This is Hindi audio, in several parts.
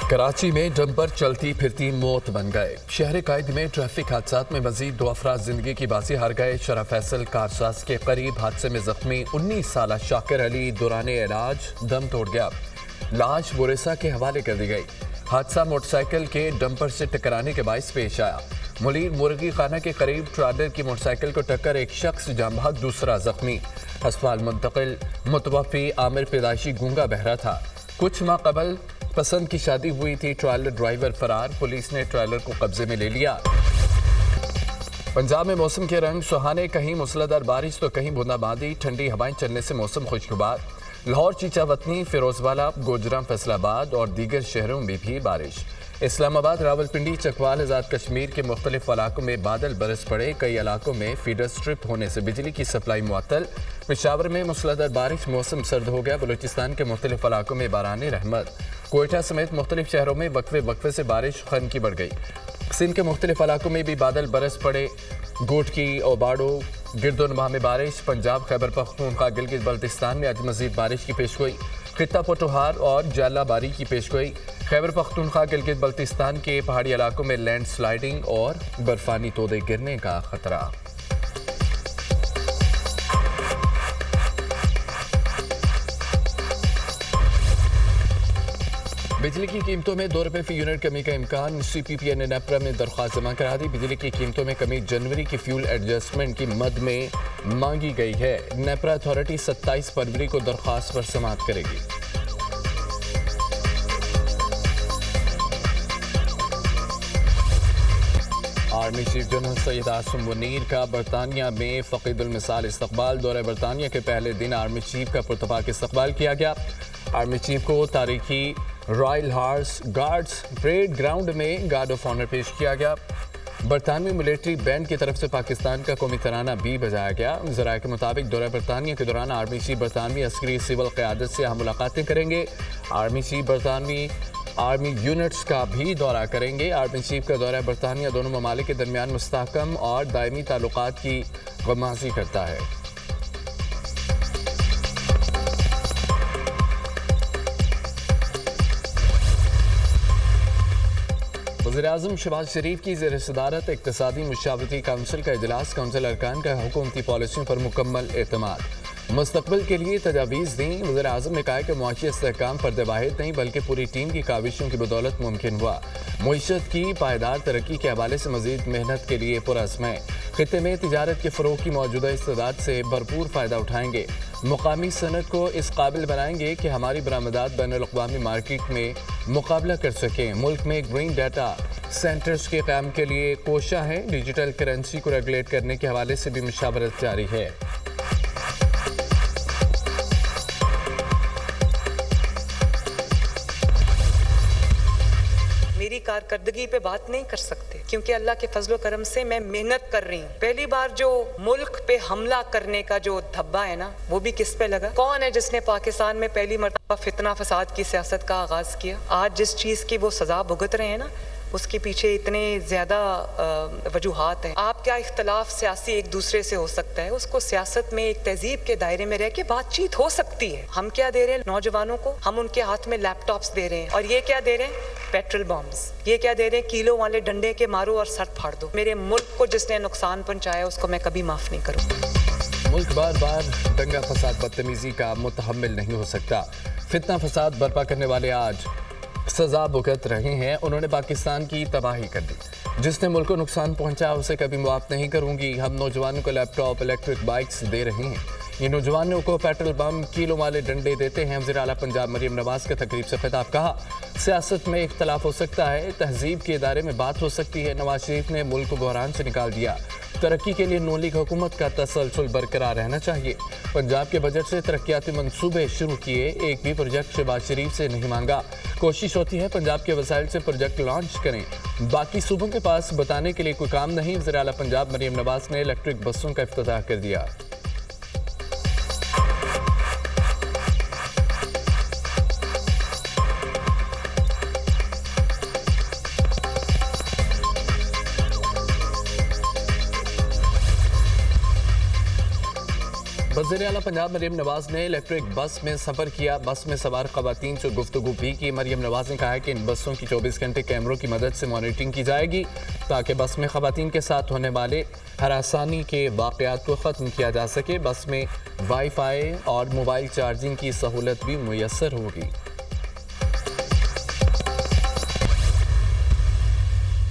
कराची में डंपर चलती फिरती मौत बन गए। शहर कायद में ट्रैफिक हादसात में मजीद 2 अफराद जिंदगी की बाजी हार गए। शरा फैसल कारसाज के करीब हादसे में जख्मी 19 साल शाकिर अली दौराने इलाज दम तोड़ गया। लाश बुरेसा के हवाले कर दी गई। हादसा मोटरसाइकिल के डंपर से टकराने के बायस पेश आया। मुलीर मुर्गी खाना के करीब ट्रालर की मोटरसाइकिल को टक्कर, एक शख्स जाम बहक, दूसरा जख्मी। अस्पताल मुंतकिल। मुतवफ़ी आमिर पैदाइशी गूंगा बहरा था। कुछ माह कबल पसंद की शादी हुई थी। ट्रायलर ड्राइवर फरार, पुलिस ने ट्रायलर को कब्जे में ले लिया। पंजाब में मौसम के रंग सुहाने, कहीं मूसलाधार बारिश तो कहीं बूंदाबांदी। ठंडी हवाएं चलने से मौसम खुशगवार। लाहौर, चीचावतनी, फिरोजवाला, गोजरा, फैसलाबाद और दीगर शहरों में भी बारिश। इस्लामाबाद, रावलपिंडी, चकवाल, आज़ाद कश्मीर के मुख्तलिफ इलाकों में बादल बरस पड़े। कई इलाकों में फीडर स्ट्रिप होने से बिजली की सप्लाई मुअत्तल। पेशावर में मूसलाधार बारिश, मौसम सर्द हो गया। बलूचिस्तान के मुख्तलिफ इलाकों में बाराने रहमत। कोयटा समेत मुख्तलिफ शहरों में वक्फे वक्फे से बारिश खन की बढ़ गई। सिंध के मुख्तलिफ इलाकों में भी बादल बरस पड़े। गोटकी और बाड़ो, गिरदोनवा में बारिश। पंजाब, खैबर पख्तूनख्वा, गिलगित बल्तिस्तान में आज मजीद बारिश की पेशगोई। खित्ता पोटोहार और जालाबारी की पेशगोई। खैबर पख्तूनख्वा, गिलगित बल्तिस्तान के पहाड़ी इलाकों में लैंड स्लाइडिंग और बर्फानी तोदे गिरने का खतरा। बिजली की कीमतों में 2 रुपये फी यूनिट कमी का इम्कान। CPPA ने नेपरा में दरख्वास्त जमा करा दी। बिजली की कीमतों में कमी जनवरी की फ्यूल एडजस्टमेंट की मद में मांगी गई है। नेपरा अथॉरिटी 27 फरवरी को दरख्वास्त पर समाअत करेगी। Army chief general Syed Asim Munir का बरतानिया में फ़कीदुल मिसाल इस्तकबाल। दौरे बरतानिया के पहले दिन आर्मी चीफ का पुरतपाक इस्तकबाल किया गया। आर्मी चीफ को तारीखी royal horse guards parade ground में गार्ड ऑफ ऑनर पेश किया गया। बरतानवी मिलिट्री बैंड की तरफ से पाकिस्तान का कौमी तराना भी बजाया गया। ज़राए के मुताबिक दौरा बरतानिया के दौरान आर्मी चीफ बरतानवी अस्करी सिविल क़यादत से मुलाकातें करेंगे। आर्मी चीफ बरतानवी आर्मी यूनिट्स का भी दौरा करेंगे। आर्मी चीफ का दौरा बरतानिया दोनों ममालिक के दरमियान मुस्तहकम और दायमी ताल्लुकात की गमाज़ी करता है। वज़ीर-ए-आज़म शहबाज शरीफ की ज़ेर सदारत इक़्तिसादी मुशावरती काउंसिल का इजलास। काउंसिल अरकान का हुकूमती पॉलिसियों पर मुकम्मल एतमाद। मुस्तक़बिल के लिए तजावीज़ दी। वज़ीर-ए-आज़म ने कहा कि मुआशी इस्तेहकाम फर्द वाहिद नहीं बल्कि पूरी टीम की काविशों की बदौलत मुमकिन हुआ। मईशत की पायदार तरक्की के हवाले से मज़ीद मेहनत के लिए पुरअज़्म है। खित्ते में तिजारत के फ़रोग़ की मौजूदा इस्तेदाद से भरपूर फ़ायदा उठाएंगे। मुकामी सनत को इस काबिल बनाएंगे कि हमारी बरामदात बैनुल-अक़वामी मार्केट में मुकाबला कर सकें। मुल्क में ग्रीन डाटा सेंटर्स के क़याम के लिए कोशा है। डिजिटल करेंसी को रेगुलेट करने के हवाले से भी मुशावरत जारी है। मेरी कारकर्दगी पे बात नहीं कर सकते क्योंकि अल्लाह के फजलो करम से मैं मेहनत कर रही हूँ। पहली बार जो मुल्क पे हमला करने का जो धब्बा है ना, वो भी किस पे लगा? कौन है जिसने पाकिस्तान में पहली मर्तबा फितना फसाद की सियासत का आगाज किया? आज जिस चीज की वो सजा भुगत रहे हैं ना, उसके पीछे इतने ज़्यादा वजूहात हैं। आपका इख्तलाफ सियासी एक दूसरे से हो सकता है, उसको सियासत में एक तहजीब के दायरे में रह के बातचीत हो सकती है। हम क्या दे रहे हैं नौजवानों को? हम उनके हाथ में लैपटॉप्स दे रहे हैं। और ये क्या दे रहे हैं? Petrol bombs. ये क्या दे रहे हैं? किलो वाले डंडे के मारो और सर फाड़ दो। मेरे मुल्क को जिसने नुकसान पहुंचाया उसको मैं कभी माफ़ नहीं करूँगा। मुल्क बार बार दंगा फसाद बदतमीजी का मुतहम्मिल नहीं हो सकता। फितना फसाद बर्पा करने वाले आज सजा भुगत रहे हैं। उन्होंने पाकिस्तान की तबाही कर दी। जिसने मुल्क को नुकसान पहुंचा उसे कभी माफ़ नहीं करूंगी। हम नौजवानों को लैपटॉप, इलेक्ट्रिक बाइक्स दे रहे हैं। ये नौजवानों को पेट्रोल बम, किलो वाले डंडे देते हैं। वज़ीर आला पंजाब मरीम नवाज का तकरीब से खिताब। कहा, सियासत में इख्तलाफ हो सकता है, तहजीब के इदारे में बात हो सकती है। नवाज शरीफ ने मुल्क को बहरान से निकाल दिया। तरक्की के लिए नून लीग हुकूमत का तसलसल बरकरार रहना चाहिए। पंजाब के बजट से तरक्याती मंसूबे शुरू किए, एक भी प्रोजेक्ट शहबाज शरीफ से नहीं मांगा। कोशिश होती है पंजाब के वसाइल से प्रोजेक्ट लॉन्च करें, बाकी सूबों के पास बताने के लिए कोई काम नहीं। वज़ीर आला पंजाब मरीम नवाज ने इलेक्ट्रिक बसों का इफ्तिताह कर दिया। वज़ीर आला पंजाब मरियम नवाज ने इलेक्ट्रिक बस में सफ़र किया। बस में सवार ख़वातीन से गुफ्तगू भी की। मरियम नवाज ने कहा है कि इन बसों की 24 घंटे कैमरों की मदद से मॉनिटरिंग की जाएगी ताकि बस में ख़वातीन के साथ होने वाले हरासानी के वाक़यात को ख़त्म किया जा सके। बस में वाईफाई और मोबाइल चार्जिंग की सहूलत भी मुयस्सर होगी।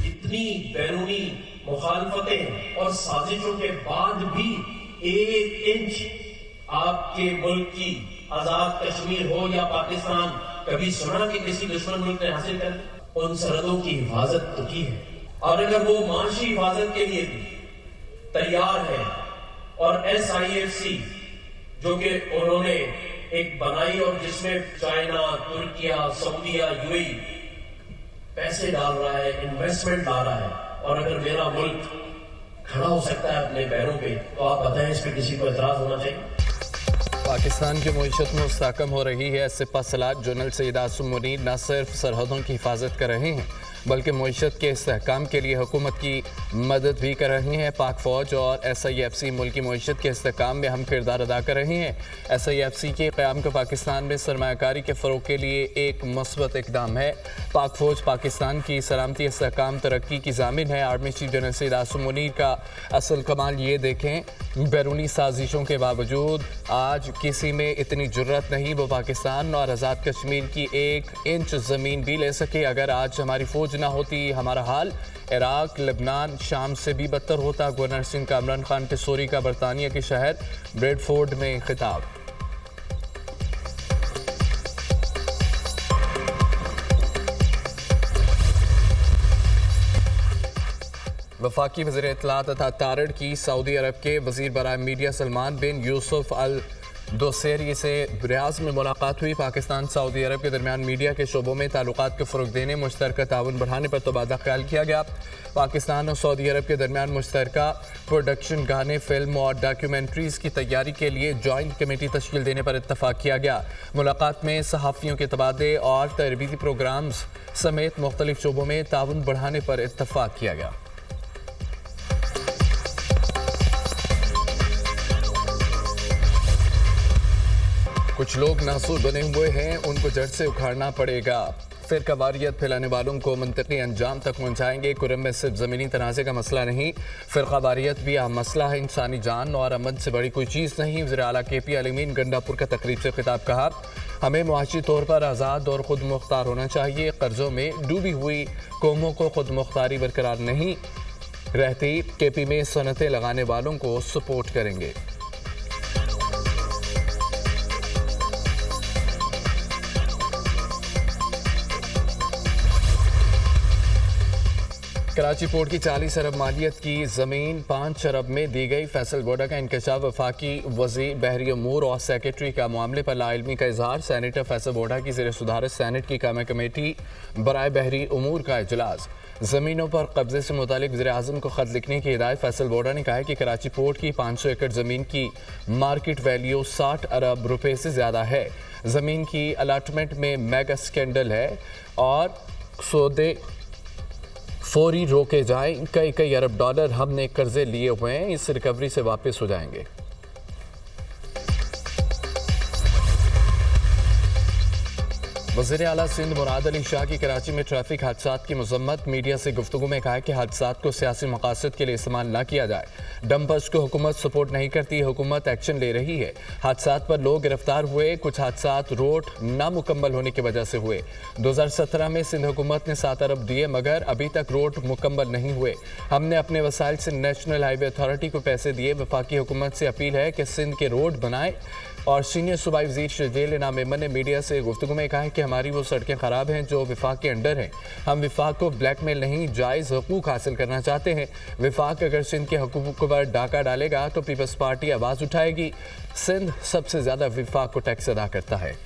इतनी बैरूनी मुखालफतें और साजिशों के बाद भी 1 इंच आपके मुल्क की आजाद कश्मीर हो या पाकिस्तान कभी सुना कि किसी दुश्मन मुल्क ने हासिल कर ली? उन सरहदों की हिफाजत तो की है, और अगर वो माशी हिफाजत के लिए भी तैयार है और SIFC जो कि उन्होंने एक बनाई और जिसमें चाइना, तुर्किया, सऊदीया, UAE पैसे डाल रहा है, इन्वेस्टमेंट ला रहा है, और अगर मेरा मुल्क खड़ा हो सकता है अपने पैरों पे, तो आप बताएं इस पे किसी को एतराज होना चाहिए? पाकिस्तान की मईशत मुस्तहकम हो रही है। सिपा सलार जनरल सैयद आसिम मुनीर न सिर्फ सरहदों की हिफाजत कर रहे हैं बल्कि मईशत के इस्तेहकाम के लिए हुकूमत की मदद भी कर रही हैं। पाक फ़ौज और SIFC मुल्क की मईशत के इस्तेहकाम में अहम किरदार अदा कर रहे हैं। SIFC के क़याम को पाकिस्तान में सरमायाकारी के फ़रोग़ के लिए एक मस्बत इक़दाम है। पाक फ़ौज पाकिस्तान की सलामती, इस्तेहकाम, तरक्की की ज़ामिन है। Army chief general Syed Asim Munir का असल कमाल ये देखें, बैरूनी साजिशों के बावजूद आज किसी में इतनी जुर्रत नहीं वो पाकिस्तान और आज़ाद कश्मीर की 1 इंच ज़मीन भी ले सके। अगर आज हमारी फ़ौज ना होती, हमारा हाल इराक, लेबनान, शाम से भी बदतर होता। गवर्नर सिंह का इमरान खान के सोरी का बरतानिया के शहर ब्रेडफोर्ड में खिताब। वफाकी वज़ीर इत्तलात तथा तारड़ की सऊदी अरब के वज़ीर बराए मीडिया सलमान बिन यूसुफ अल दोसेरी से रियाज में मुलाकात हुई। पाकिस्तान सऊदी अरब के दरमियान मीडिया के शोबों में ताल्लुकात को फ़रोग़ देने, मुश्तरका ताउन बढ़ाने पर तबादला ख्याल किया गया। पाकिस्तान और सऊदी अरब के दरमियान मुश्तरका प्रोडक्शन, गाने, फिल्म और डॉक्यूमेंट्रीज़ की तैयारी के लिए जॉइंट कमेटी तश्कील देने पर इत्तफाक किया गया। मुलाकात में सहाफ़ियों के तबादले और तरबीती प्रोग्राम्स समेत मुख्तलिफ शोबों में ताउन बढ़ाने पर इत्तफाक किया गया। कुछ लोग नासूर बने हुए हैं, उनको जड़ से उखाड़ना पड़ेगा। फ़िरकावारियत फैलाने वालों को मंतकी अंजाम तक पहुँचाएंगे। कुरम में सिर्फ ज़मीनी तनाज़े का मसला नहीं, फ़िरकावारियत भी अहम मसला है। इंसानी जान और अमन से बड़ी कोई चीज़ नहीं। वज़ीर आला KP अलमीन गंडापुर का तकरीब से खिताब कहा, हमें मुआशी तौर पर आज़ाद और ख़ुद मुख्तार होना चाहिए। कर्ज़ों में डूबी हुई कौमों को ख़ुद मुख्तारी बरकरार नहीं रहती। KP में सनतें लगाने वालों को सपोर्ट करेंगे। कराची पोर्ट की 40 अरब मालियत की ज़मीन 5 अरब में दी गई। फैसल बोडा का इंकशाफ। वफाकी वज़ीर बहरी अमूर और सेक्रेटरी का मामले पर लाइलमी का इजहार। सैनेटर फैसल बोडा की ज़ेर सुधारत सैनेट की कायम कमेटी बराए बहरी अमूर का इजलास। ज़मीनों पर कब्जे से मुतालिक वज़ीर आज़म को ख़त लिखने की हिदायत। फैसल बोडा ने कहा है कि कराची पोर्ट की 500 एकड़ ज़मीन की मार्केट वैल्यू 60 अरब रुपये से ज़्यादा है। ज़मीन की अलाटमेंट में मेगा स्कैंडल है और सौदे फौरी रोके जाएं। कई अरब डॉलर हमने कर्जे लिए हुए हैं, इस रिकवरी से वापस हो जाएंगे। वज़ीर आला सिंध मुराद अली शाह की कराची में ट्रैफिक हादसात की मजम्मत। मीडिया से गुफ्तगू में कहा कि हादसात को सियासी मकासद के लिए इस्तेमाल न किया जाए। डंपर्स को हुकूमत सपोर्ट नहीं करती, हुकूमत एक्शन ले रही है। हादसात पर लोग गिरफ्तार हुए, कुछ हादसात रोड नामुकम्मल होने की वजह से हुए। 2017 में सिंध हुकूमत ने 7 अरब दिए मगर अभी तक रोड मुकम्मल नहीं हुए। हमने अपने वसाइल से नेशनल हाईवे अथॉरिटी को पैसे दिए। वफाकी हुकूमत से अपील है कि सिंध के रोड बनाए। और सीनियर सूबाई वज़ीर शर्जील इनाम मेमन ने मीडिया से गुफ्तगू में कहा है कि हमारी वो सड़कें ख़राब हैं जो विफाक के अंडर हैं। हम विफाक को ब्लैकमेल नहीं, जायज़ हकूक़ हासिल करना चाहते हैं। विफाक अगर सिंध के हकूक़ पर डाका डालेगा तो पीपल्स पार्टी आवाज़ उठाएगी। सिंध सबसे ज़्यादा विफाक को टैक्स अदा करता है।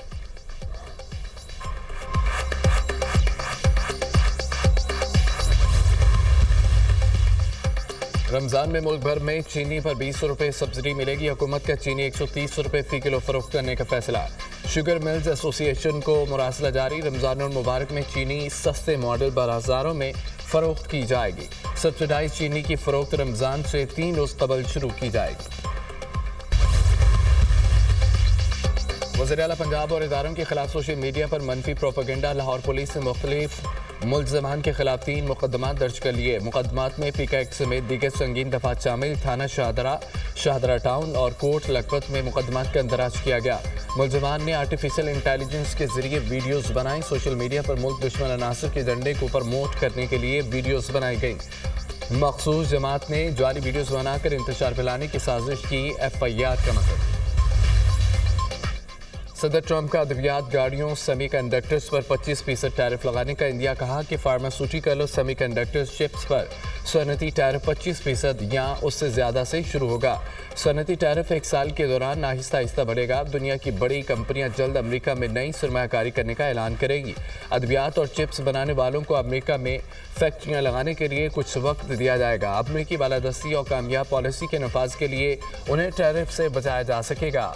रमज़ान में मुल्क भर में चीनी पर 20 रुपये सब्सिडी मिलेगी। हुकूमत का चीनी 130 रुपये फ़ी किलो फ़रोख्त करने का फैसला। शुगर मिल्स एसोसिएशन को मुरासला जारी। रमज़ान मुबारक में चीनी सस्ते मॉडल बाज़ारों में फ़रोख्त की जाएगी। सब्सिडाइज चीनी की फ़रोख्त रमज़ान से 3 रोज़ कबल शुरू की जाएगी। वज़ीर आला पंजाब और इदारों के खिलाफ सोशल मीडिया पर मनफी प्रोपेगेंडा। लाहौर पुलिस ने मुख्तलिफ मुल्ज़मान के खिलाफ 3 मुकदमात दर्ज कर लिए। मुकदमात में पीका एक्ट समेत दीगर संगीन दफात शामिल। थाना शाहदरा टाउन और कोट लखपत में मुकदमात का इंदराज किया गया। मुल्ज़मान ने आर्टिफिशियल इंटेलिजेंस के जरिए वीडियोस बनाई। सोशल मीडिया पर मुल्क दुश्मन अनासर के झंडे को प्रमोट करने के लिए वीडियोस बनाई गई। मखसूस जमात ने जाली वीडियोस बनाकर इंतशार फैलाने की साजिश की। FIR का मतलब। सदर ट्रंप का अद्वियात गाड़ियों सेमी कंडक्टर्स पर 25% टैरिफ लगाने का इंडिया। कहा कि फार्मास्यूटिकल और सेमी कंडक्टर्स चिप्स पर सनती टैरिफ 25% या उससे ज़्यादा से शुरू होगा। सनती टैरिफ 1 साल के दौरान आहिस्ता आहिस्ता बढ़ेगा। दुनिया की बड़ी कंपनियां जल्द अमेरिका में नई सरमायाकारी करने का ऐलान करेंगी। अद्वियात और चिप्स बनाने वालों को अमेरिका में फैक्ट्रियां लगाने के लिए कुछ वक्त दिया जाएगा। अमेरिकी बालादस्ती और कामयाब पॉलिसी के नफाज के लिए उन्हें टैरिफ से बचाया जा सकेगा।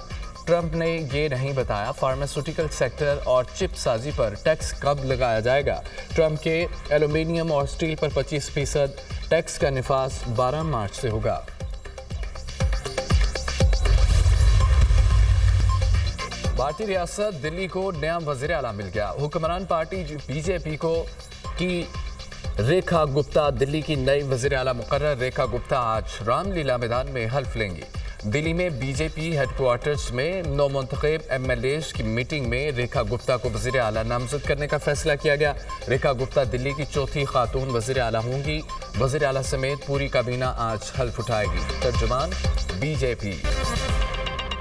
ट्रंप ने ये नहीं बताया फार्मास्यूटिकल सेक्टर और चिप साजी पर टैक्स कब लगाया जाएगा। ट्रंप के एल्यूमिनियम और स्टील पर 25% टैक्स का निफाज 12 मार्च से होगा। भारतीय रियासत दिल्ली को नया वज़ीर आला मिल गया। हुक्मरान पार्टी BJP को की रेखा गुप्ता दिल्ली की नई वज़ीर आला मुकर्रर। रेखा गुप्ता आज रामलीला मैदान में हल्फ लेंगी। दिल्ली में BJP हेडक्वार्टर्स में नौमुंतखब MLAs की मीटिंग में रेखा गुप्ता को वज़ीर आला नामजद करने का फैसला किया गया। रेखा गुप्ता दिल्ली की चौथी खातून वज़ीर आला होंगी। वज़ीर आला समेत पूरी काबीना आज हल्फ उठाएगी। तर्जुमान BJP।